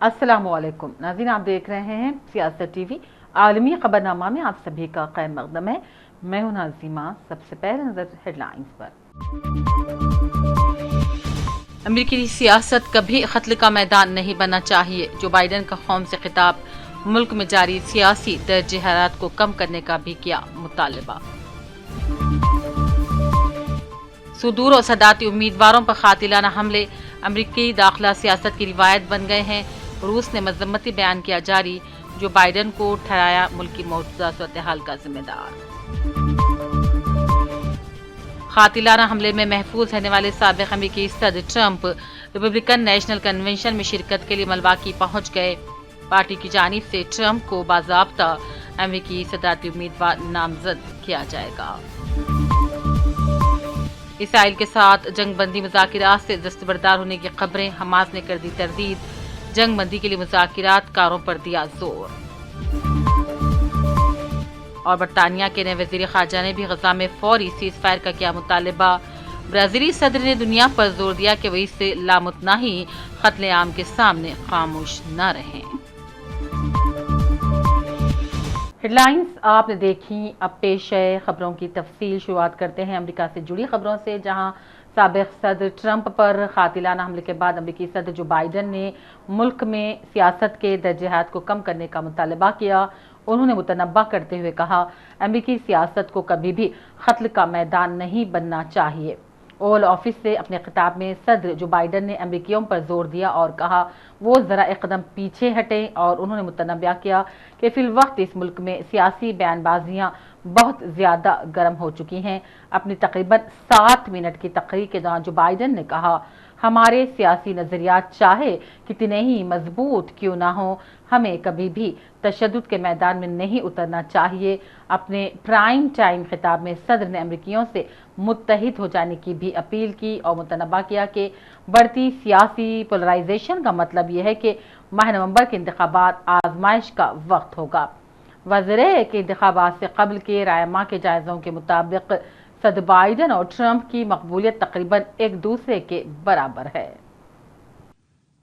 अस्सलामुअलैकुम नाज़रीन, आप देख रहे हैं सियासत टीवी। आलमी खबरनामा में आप सभी का खैर मकदम है। मैं हूं नाज़िमा। सबसे पहले नजर हेडलाइंस पर। अमेरिकी सियासत कभी कत्ल का मैदान नहीं बनना चाहिए। जो बाइडन का कौम से खिताब। मुल्क में जारी सियासी दर्जे हरारत को कम करने का भी किया मुतालबा। सुदूर और सदाती उम्मीदवारों पर कातिलाना हमले अमेरिकी दाखिला सियासत की रिवायत बन गए हैं। रूस ने मजम्मती बयान किया जारी। जो बाइडन को ठहराया मुल्क की मौजूदा सूरत-ए-हाल का जिम्मेदार। कातिलाना हमले में महफूज रहने वाले साबिक अमेरिकी सदर ट्रंप रिपब्लिकन नेशनल कन्वेंशन में शिरकत के लिए मिल्वाकी पहुंच गए। पार्टी की जानिब से ट्रंप को बाज़ाब्ता अमेरिकी सदारती उम्मीदवार नामजद किया जाएगा। इसराइल के साथ जंगबंदी मुज़ाकिरात से दस्तबरदार होने की खबरें। हमास ने कर दी तरदीद। जंगबंदी के लिए मुज़ाकिरात कारों पर दिया जोर। और बरतानिया के नए वज़ीर ख़ारजा ने भी गजा में फौरी सीज़ फायर का किया मुतालबा। ब्राज़ीली सदर ने दुनिया पर जोर दिया कि वह इससे लामुतनाही क़त्ल आम के सामने खामोश न रहें। हेडलाइंस आपने देखी। अब पेश है खबरों की तफसील। शुरुआत करते हैं अमेरिका से जुड़ी खबरों से, जहां साबिक सदर ट्रंप पर कातिलाना हमले के बाद अमेरिकी सदर जो बाइडन ने मुल्क में सियासत के दर्जे हरारत को कम करने का मुतालबा किया। उन्होंने मुतनब्बा करते हुए कहा, अमेरिकी सियासत को कभी भी कत्ल का मैदान नहीं बनना चाहिए। ओवल ऑफिस से अपने खिताब में सदर जो बाइडन ने अमेरिकियों पर जोर दिया और कहा वो ज़रा एक कदम पीछे हटें, और उन्होंने मुतनब्बा किया कि फिलवक्त इस मुल्क में सियासी बयानबाजियां बहुत ज़्यादा गर्म हो चुकी हैं। अपनी तकरीबन 7 मिनट की तकरीर के दौरान जो बाइडन ने कहा, हमारे सियासी नज़रियात चाहे कितने ही मजबूत क्यों ना हो, हमें कभी भी तशद्दुद के मैदान में नहीं उतरना चाहिए। अपने प्राइम टाइम खिताब में सदर ने अमेरिकियों से मुत्तहिद हो जाने की भी अपील की और मुतनब्बा किया कि बढ़ती सियासी पोलराइजेशन का मतलब यह है कि माह नवंबर के इंतखाबात आजमाइश का वक्त होगा। वज़ीर के इंतखाबात से कबल के रायमा के जायज़ों के मुताबिक सदर बाइडन और ट्रंप की मकबूलियत तकरीबन एक दूसरे के बराबर है।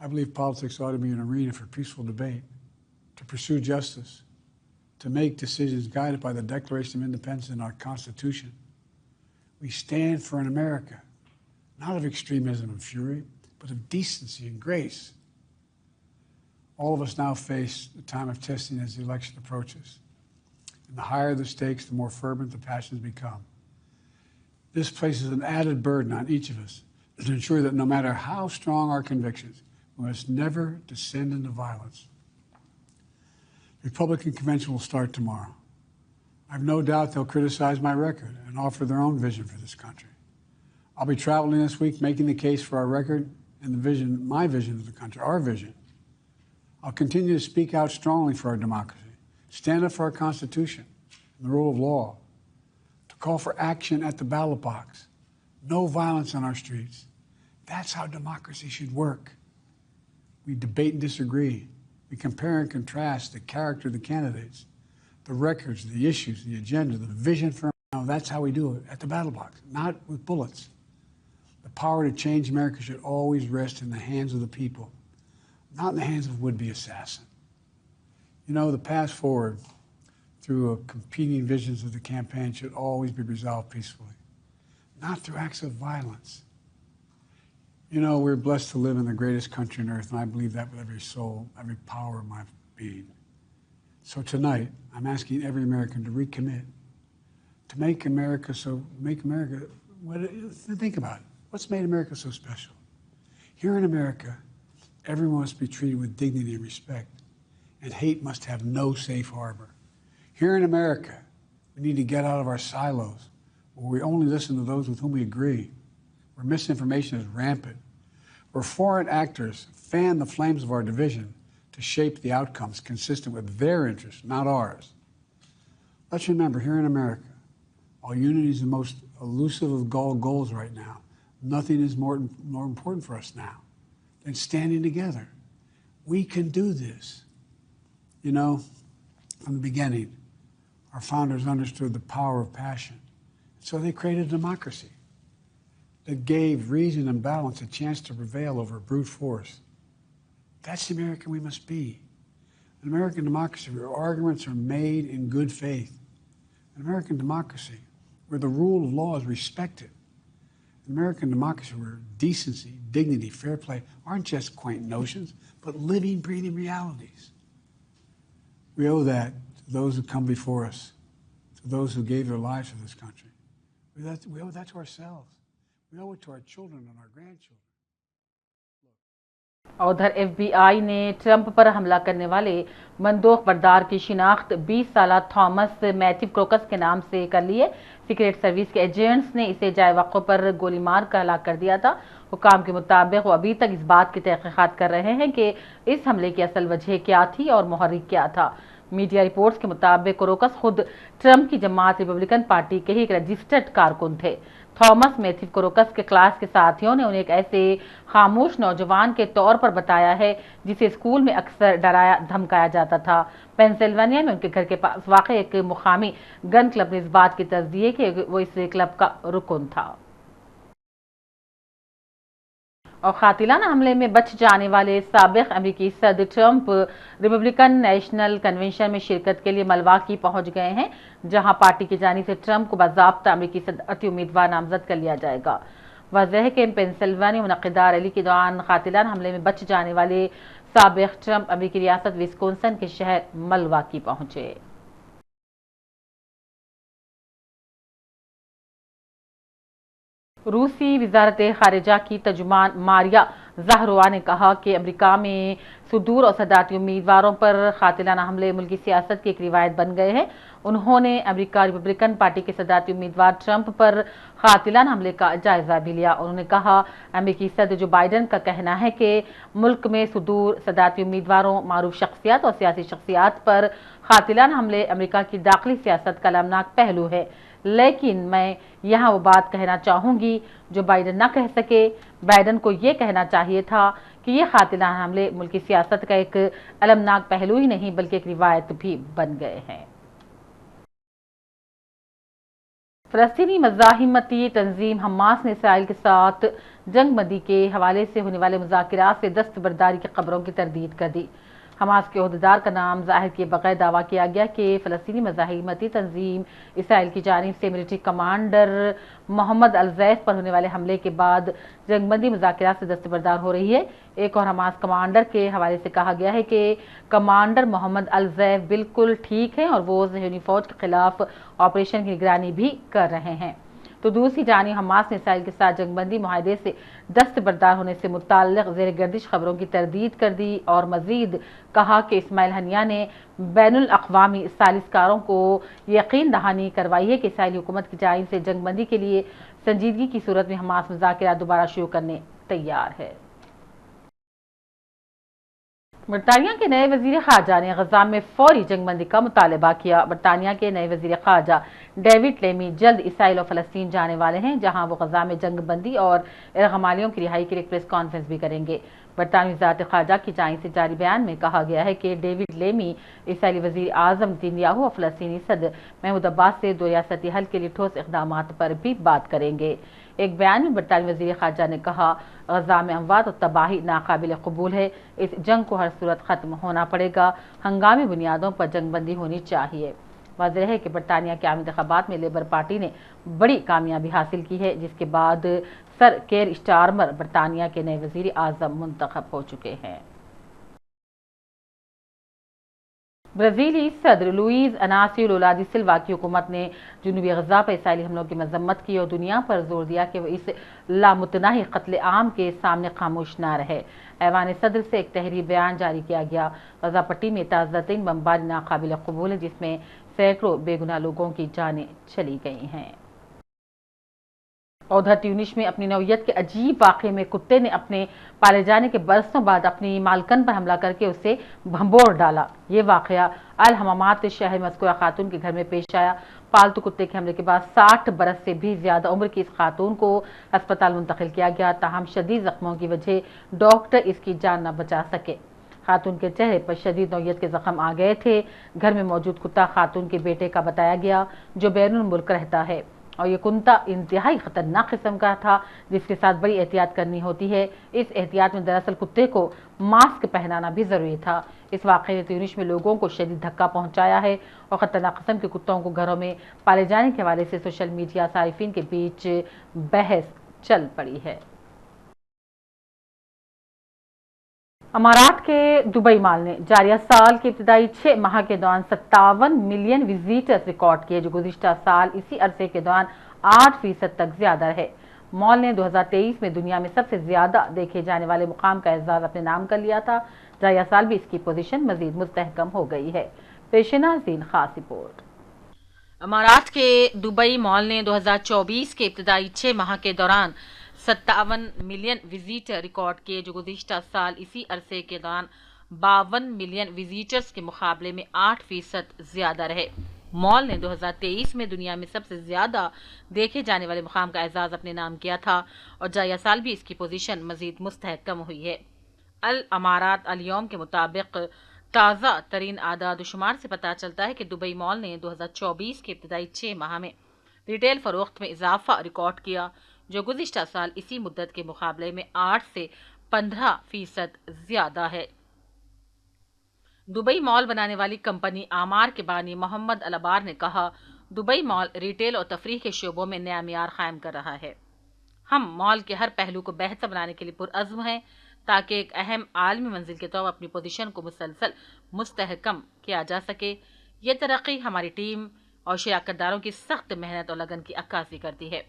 I believe politics ought to be an arena for peaceful debate, to pursue justice, to make decisions guided by the Declaration of Independence and our Constitution. We stand for an America, not of extremism and fury, but of decency and grace. All of us now face the time of testing as the election approaches. And the higher the stakes, the more fervent the passions become. This places an added burden on each of us to ensure that no matter how strong our convictions, we must never descend into violence. The Republican convention will start tomorrow. I have no doubt they'll criticize my record and offer their own vision for this country. I'll be traveling this week making the case for our record and the vision, my vision of the country, our vision. I'll continue to speak out strongly for our democracy, stand up for our Constitution and the rule of law, to call for action at the ballot box, no violence on our streets. That's how democracy should work. We debate and disagree. We compare and contrast the character of the candidates, the records, the issues, the agenda, the vision for. Now, that's how we do it, at the battle box, not with bullets. The power to change America should always rest in the hands of the people, not in the hands of would-be assassin. You know, the path forward through competing visions of the campaign should always be resolved peacefully, not through acts of violence. You know, we're blessed to live in the greatest country on earth, and I believe that with every soul, every power of my being. So tonight, I'm asking every American to recommit, to make America, think about it. What's made America so special? Here in America, everyone must be treated with dignity and respect, and hate must have no safe harbor. Here in America, we need to get out of our silos, where we only listen to those with whom we agree, where misinformation is rampant, where foreign actors fan the flames of our division to shape the outcomes consistent with their interests, not ours. Let's remember, here in America, while unity is the most elusive of goals right now, nothing is more important for us now than standing together. We can do this. You know, from the beginning, our founders understood the power of passion. So they created democracy that gave reason and balance a chance to prevail over brute force. That's the American we must be. An American democracy where arguments are made in good faith. An American democracy where the rule of law is respected. An American democracy where decency, dignity, fair play aren't just quaint notions, but living, breathing realities. We owe that to those who come before us, to those who gave their lives for this country. We owe that to ourselves. We owe it to our children and our grandchildren. और उधर FBI ने Trump पर हमला करने वाले बंदूक बरदार की शिनाख्त 20 साला थॉमस मैथ्यू क्रोकस के नाम से कर ली है। सीक्रेट सर्विस के एजेंट्स ने इसे जाए वक़्फ़ पर गोली मार कर हलाक कर दिया था। हुकाम के मुताबिक वो अभी तक इस बात की तहक़ीक़ात कर रहे हैं कि इस हमले की असल वजह क्या थी और मुहर्रिक क्या था। मीडिया रिपोर्ट्स के मुताबिक क्रोकस खुद ट्रंप की जमात रिपब्लिकन पार्टी के ही एक रजिस्टर्ड कारकुन थे। थॉमस मैथ्यू क्रोकस के क्लास के साथियों ने उन्हें एक ऐसे खामोश नौजवान के तौर पर बताया है जिसे स्कूल में अक्सर डराया धमकाया जाता था। पेंसिल्वेनिया में उनके घर के पास वाक़ एक मुकामी गन क्लब ने इस बात की तस्दीक है कि वो इस क्लब का रुकन था। और कातिलाना हमले में बच जाने वाले साबिक अमेरिकी सदर ट्रंप रिपब्लिकन नेशनल कन्वेंशन में शिरकत के लिए मिल्वाकी पहुंच गए हैं, जहां पार्टी की जानिब से ट्रंप को बाज़ाब्ता अमेरिकी सदरती उम्मीदवार नामजद कर लिया जाएगा। वाज़ेह है कि पेंसिल्वेनिया मुनक़िदा रैली के दौरान कातिलाना हमले में बच जाने वाले साबिक ट्रंप अमेरिकी रियासत विस्कॉन्सिन के शहर मिल्वाकी पहुंचे। रूसी वजारत खारिजा की तर्जुमान मारिया ज़हरोवा ने कहा कि अमेरिका में सुदूर और सदाती उम्मीदवारों पर कातिलाना हमले मुल्की सियासत की एक रिवायत बन गए हैं। उन्होंने अमेरिका रिपब्लिकन पार्टी के सदाती उम्मीदवार ट्रंप पर कातिलाना हमले का जायजा भी लिया। उन्होंने कहा, अमेरिकी सदर जो बाइडन का कहना है कि मुल्क में सुदूर सदाती उम्मीदवारों, मारूफ शख्सियात और सियासी शख्सियात पर कातिलाना हमले अमेरिका की दाखिली सियासत का अलमनाक पहलू है, लेकिन मैं यहाँ वो बात कहना चाहूँगी जो बाइडन ना कह सके। बाइडन को ये कहना चाहिए था कि ये कातिलाना हमले मुल्क की सियासत का एक अलमनाक पहलू ही नहीं बल्कि एक रिवायत भी बन गए हैं। फ़लस्तीनी मज़ाहिमती तंजीम हमास ने इसराइल के साथ जंगबंदी के हवाले से होने वाले मुज़ाकिरात से दस्तबरदारी की खबरों की तरदीद कर दी। हमास के ओहदेदार का नाम ज़ाहिर किए बगैर दावा किया गया कि फ़लस्तीनी मज़ाहिमती तंजीम इसराइल की जानिब से मिलिट्री कमांडर मोहम्मद अल-ज़ैफ पर होने वाले हमले के बाद जंगबंदी मुज़ाकिरात से दस्तबरदार हो रही है। एक और हमास कमांडर के हवाले से कहा गया है कि कमांडर मोहम्मद अल-ज़ैफ बिल्कुल ठीक हैं और वो ज़हनी फ़ौज के खिलाफ ऑपरेशन की निगरानी भी कर रहे हैं। तो दूसरी जानिब हमास ने इसराइल के साथ जंगबंदी मुआहदे से दस्तबरदार होने से मुताल्लिक़ ज़ेर गर्दिश खबरों की तरदीद कर दी और मज़ीद कहा कि इस्माइल हनिया ने बैनुल अक़वामी सालिसकारों को यकीन दहानी करवाई है कि इसराइली हुकूमत की जानिब से जंगबंदी के लिए संजीदगी की सूरत में हमास मुज़ाकिरात दोबारा शुरू करने तैयार है। बरतानिया के नए वज़ीर ख़ारजा ने गज़ा में फौरी जंगबंदी का मुतालबा किया। बरतानिया के नए वज़ीर ख़ारजा डेविड लेमी जल्द इसराइल और फ़लस्तीन जाने वाले हैं, जहां वो गज़ा में जंगबंदी और इरग़मालियों की रिहाई के लिए प्रेस कॉन्फ्रेंस भी करेंगे। बरतानवी वज़ारत ख़ारजा की जानिब से जारी बयान में कहा गया है कि डेविड लेमी इसराइली वज़ीर आज़म नेतन्याहू और फ़लस्तीनी सदर महमूद अब्बास से दो रियासती हल के लिए ठोस इक़दामात पर भी बात करेंगे। एक बयान में बरतानवी वज़ीर ख़ारजा ने कहा, गज़ा में अमवात और तबाही नाकाबिल कबूल है। इस जंग को हर सूरत ख़त्म होना पड़ेगा। हंगामी बुनियादों पर जंगबंदी होनी चाहिए। वाज़ेह है कि बरतानिया के आम इंतख़ाबात में लेबर पार्टी ने बड़ी कामयाबी हासिल की है, जिसके बाद सर केर स्टारमर बरतानिया के नए वज़ीर आज़म मुंतखब हो चुके हैं। ब्राज़ीली सदर लुइस अनासियो लुला दा सिल्वा की हुकूमत ने जनूबी गज़ा पर इसराइली हमलों की मजम्मत की और दुनिया पर जोर दिया कि वह इस लामुतनाही कत्ले आम के सामने खामोश न रहे। ऐवान सदर से एक तहरीरी बयान जारी किया गया। गज़ा पट्टी में ताज़ातरीन बमबारी नाकाबिल कबूल है, जिसमें सैकड़ों बेगुनाह लोगों की जानें चली गई हैं। उधर ट्यूनिस में अपनी नौयत के अजीब वाक़े में कुत्ते ने अपने पाले जाने के बरसों बाद अपनी मालकन पर हमला करके उसे भंबोड़ डाला। ये वाक़या अल हमामात शहर मज़कूरा खातून के घर में पेश आया। पालतू कुत्ते के हमले के बाद 60 बरस से भी ज्यादा उम्र की इस खातून को अस्पताल मुंतकिल किया गया, ताहम शदीद जख्मों की वजह डॉक्टर इसकी जान न बचा सके। खातून के चेहरे पर शदीद नौयत के जख्म आ गए थे। घर में मौजूद कुत्ता खातून के बेटे का बताया गया, जो बैरून मुल्क रहता है। اور یہ کنتا انتہائی خطرناک قسم کا تھا جس کے ساتھ بڑی احتیاط کرنی ہوتی ہے۔ اس احتیاط میں دراصل کتے کو ماسک پہنانا بھی ضروری تھا۔ اس واقعے نے تیونس میں لوگوں کو شدید دھکا پہنچایا ہے اور خطرناک قسم کے کتوں کو گھروں میں پالے جانے کے حوالے سے سوشل میڈیا صارفین کے بیچ بحث چل پڑی ہے۔ امارات کے دبئی مال نے جاریہ سال کے ابتدائی 6 ماہ کے دوران 57 ملین وزیٹرز ریکارڈ کیے، جو گزشتہ سال اسی عرصے کے دوران 8% تک زیادہ رہے۔ مال نے 2023 میں دنیا میں سب سے زیادہ دیکھے جانے والے مقام کا اعزاز اپنے نام کر لیا تھا۔ جاریہ سال بھی اس کی پوزیشن مزید مستحکم ہو گئی ہے۔ پیش ناظرین خاص رپورٹ۔ امارات کے دبئی مال نے 2024 کے ابتدائی 6 ماہ کے دوران 57 ملین وزیٹر ریکارڈ کیے، جو گزشتہ سال اسی عرصے کے دوران 52 ملین وزیٹرز کے مقابلے میں 8% زیادہ رہے۔ مال نے 2023 میں دنیا میں سب سے زیادہ دیکھے جانے والے مقام کا اعزاز اپنے نام کیا تھا اور جاریہ سال بھی اس کی پوزیشن مزید مستحکم ہوئی ہے۔ الامارات الیوم کے مطابق تازہ ترین اعداد و شمار سے پتہ چلتا ہے کہ دبئی مال نے 2024 کے ابتدائی 6 ماہ میں ریٹیل فروخت میں اضافہ ریکارڈ کیا، جو گزشتہ سال اسی مدت کے مقابلے میں 8 سے 15% زیادہ ہے۔ دبئی مال بنانے والی کمپنی آمار کے بانی محمد الابار نے کہا، دبئی مال ریٹیل اور تفریح کے شعبوں میں نیا معیار قائم کر رہا ہے۔ ہم مال کے ہر پہلو کو بہتر بنانے کے لیے پرعزم ہیں تاکہ ایک اہم عالمی منزل کے طور پر اپنی پوزیشن کو مسلسل مستحکم کیا جا سکے۔ یہ ترقی ہماری ٹیم اور شراکت داروں کی سخت محنت اور لگن کی عکاسی کرتی ہے۔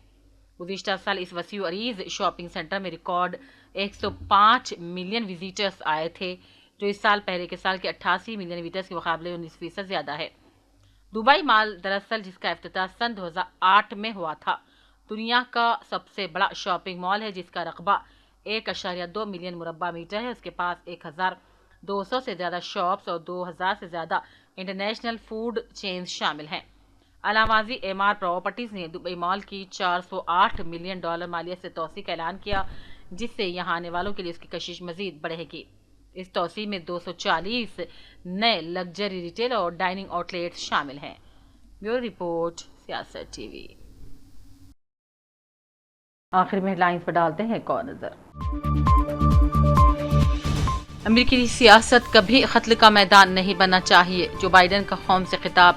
گزشتہ سال اس وسیع و عریض شاپنگ سینٹر میں ریکارڈ 105 ملین وزیٹرز آئے تھے، جو اس سال پہلے کے سال کے 88 ملین وزیٹرز کے مقابلے 19% زیادہ ہے۔ دبئی مال دراصل جس کا افتتاح سن 2008 میں ہوا تھا، دنیا کا سب سے بڑا شاپنگ مال ہے جس کا رقبہ 1.2 ملین مربع میٹر ہے۔ اس کے پاس 1200 سے زیادہ شاپس اور 2000 سے زیادہ انٹرنیشنل فوڈ چینز شامل ہیں۔ علامازی ایمار پراپرٹیز نے دبئی مال کی $408 ملین مالیت سے توسیع کا اعلان کیا، جس سے یہاں آنے والوں کے لیے اس کی کشش مزید بڑھے گی۔ اس توسیع میں 240 نئے لگژری ریٹیل اور ڈائننگ آؤٹ لیٹس شامل ہیں۔ بیورو رپورٹ، سیاست ٹی وی۔ آخر میں ہیڈ لائنز پر ڈالتے ہیں ایک اور نظر۔ امریکی سیاست کبھی قتل کا میدان نہیں بننا چاہیے، جو بائیڈن کا قوم سے خطاب۔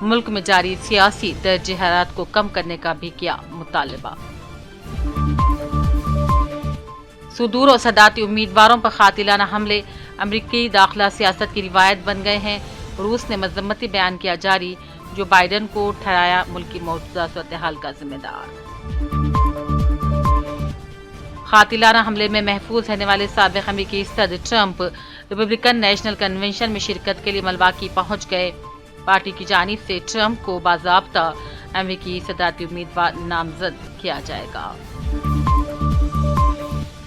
ملک میں جاری سیاسی درجہ حرارت کو کم کرنے کا بھی کیا مطالبہ۔ صدور اور صدارتی امیدواروں پر قاتلانہ حملے امریکی داخلہ سیاست کی روایت بن گئے ہیں۔ روس نے مذمتی بیان کیا جاری، جو بائیڈن کو ٹھہرایا ملکی موجودہ صورتحال کا ذمہ دار۔ قاتلانہ حملے میں محفوظ رہنے والے سابق امریکی صدر ٹرمپ ریپبلکن نیشنل کنونشن میں شرکت کے لیے ملواکی پہنچ گئے۔ پارٹی کی جانب سے ٹرمپ کو باضابطہ امریکی صدارتی امیدوار نامزد کیا جائے گا۔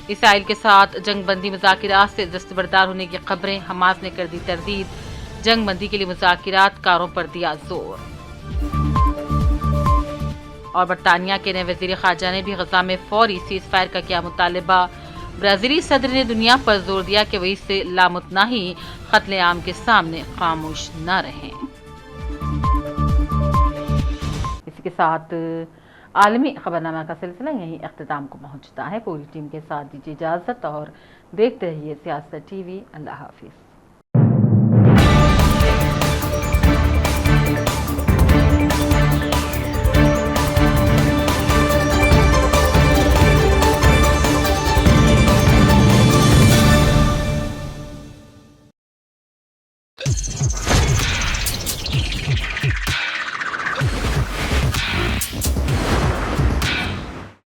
اسرائیل کے ساتھ جنگ بندی مذاکرات سے دستبردار ہونے کی خبریں، حماس نے کر دی تردید، جنگ بندی کے لیے مذاکرات کاروں پر دیا زور۔ اور برطانیہ کے نئے وزیر خارجہ نے بھی غزہ میں فوری سیز فائر کا کیا مطالبہ۔ برازیلی صدر نے دنیا پر زور دیا کہ وہ اس سے لامتناہی قتل عام کے سامنے خاموش نہ رہیں۔ اس کے ساتھ عالمی خبرنامہ کا سلسلہ یہیں اختتام کو پہنچتا ہے۔ پوری ٹیم کے ساتھ دیجیے اجازت اور دیکھتے رہیے سیاست ٹی وی۔ اللہ حافظ۔